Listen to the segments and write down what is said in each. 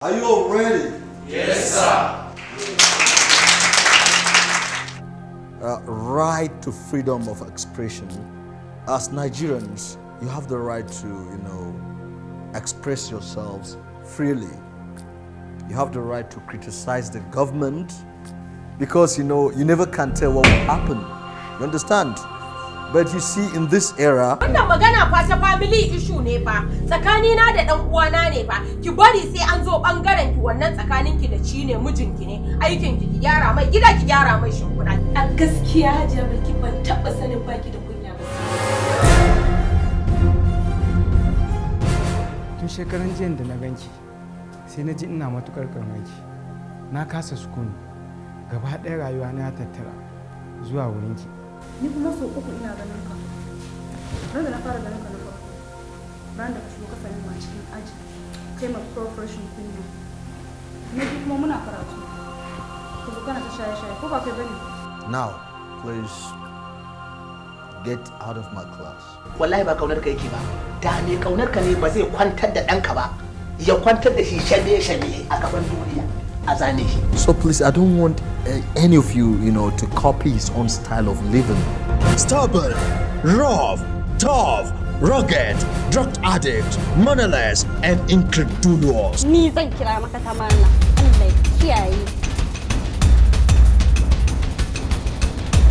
Are you all ready? Yes, sir. Right to freedom of expression. As Nigerians, you have the right to, express yourselves freely. You have the right to criticize the government because, you never can tell what will happen. You understand? But you see, in this era... Wannan magana fa ta family issue ne fa. Tsakanina da dan uwana ne fa. Ki bari sai an zo bangaren ki wannan tsakaninki da ci ne mijinki ne. Aikin ki gyara mai gida ki gyara mai shimfiɗa. A gaskiya Hajiya Bilki ban taɓa sanin baki da kunya ba. Tun shekaran jiyan da na ganki sai na ji ina matukar karmaki. Na kasa sukuni. Gaba ɗaya rayuwa na tattara zuwa wurinki. Ni kuma so uku ina ganin ka. Ran da na fara ganin ka na farko. Bayan da ka shigo ka sami mu a cikin aji. Kai ma profession kunya. Ni kuma muna karatu. Ku zo kana ta shaye-shaye ko ba kai bane? Now, please get out of my class. Wallahi ba kaunar ka yake ba. Da me kaunar ka ne ba zai kwantar da ɗanka ba. Ya kwantar da shi shame a gaban duniya. A zane shi. So please, I don't want any of you, to copy his own style of living. Stubborn, rough, tough, rugged, drug addict, mannerless, and incredulous. Ni zan kira maka tamarna. Allah ya kiyaye.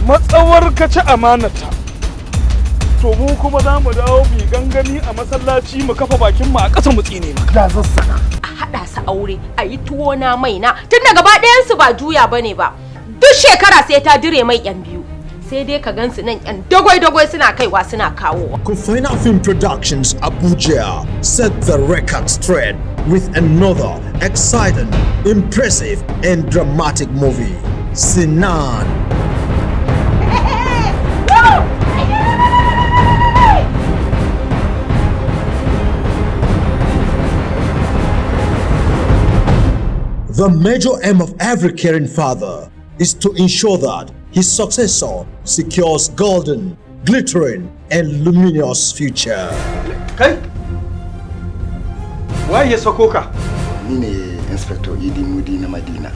Matsawar ka ci amanata. To mu kuma za mu dawo mu gangami a masallaci mu kafa bakin mu a ƙasa mu tsine maka. Da zassana. Haɗa su aure a yi tuwo na mai na tun da gaba ɗayansu ba juya bane ba duk shekara sai ta dire mai yan biyu sai dai ka gansu nan yan dagwai suna kaiwa suna kawowa. Kufina Film Productions Abuja set the record straight with another exciting, impressive and dramatic movie, Sinan. The major aim of every caring father is to ensure that his successor secures golden, glittering, and luminous future. Kai? Waye ya sako ka? Ni ne Inspector Idi Mudi na Madina.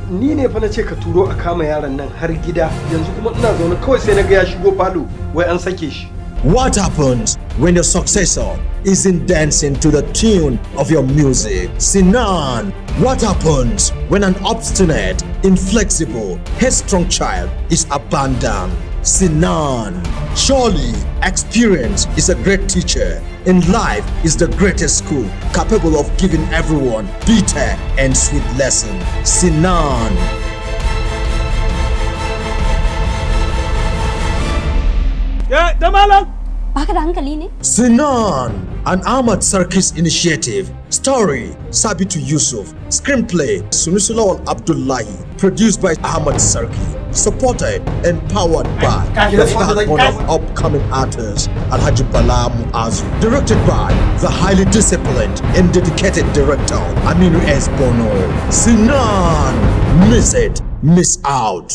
Ni ne fa na ce ka turo a kama yaron nan har gida yanzu kuma ina zaune kawai sai na ga ya shigo falo wai an sake shi. What happens when your successor isn't dancing to the tune of your music? Sinan. What happens when an obstinate, inflexible, headstrong child is abandoned? Sinan. Surely, experience is a great teacher, and life is the greatest school, capable of giving everyone bitter and sweet lessons. Sinan. Ya da malam. Baka da hankali ne? Sinan, an Ahmad Sarkis initiative. Story, Sabitu Yusuf. Screenplay, Sunusulawal Abdullahi. Produced by Ahmad Sarki. Supported and powered by the backbone of upcoming artists, Alhaji Bala Muazu. Directed by the highly disciplined and dedicated director, Aminu S. Bono. Sinan, miss it, miss out.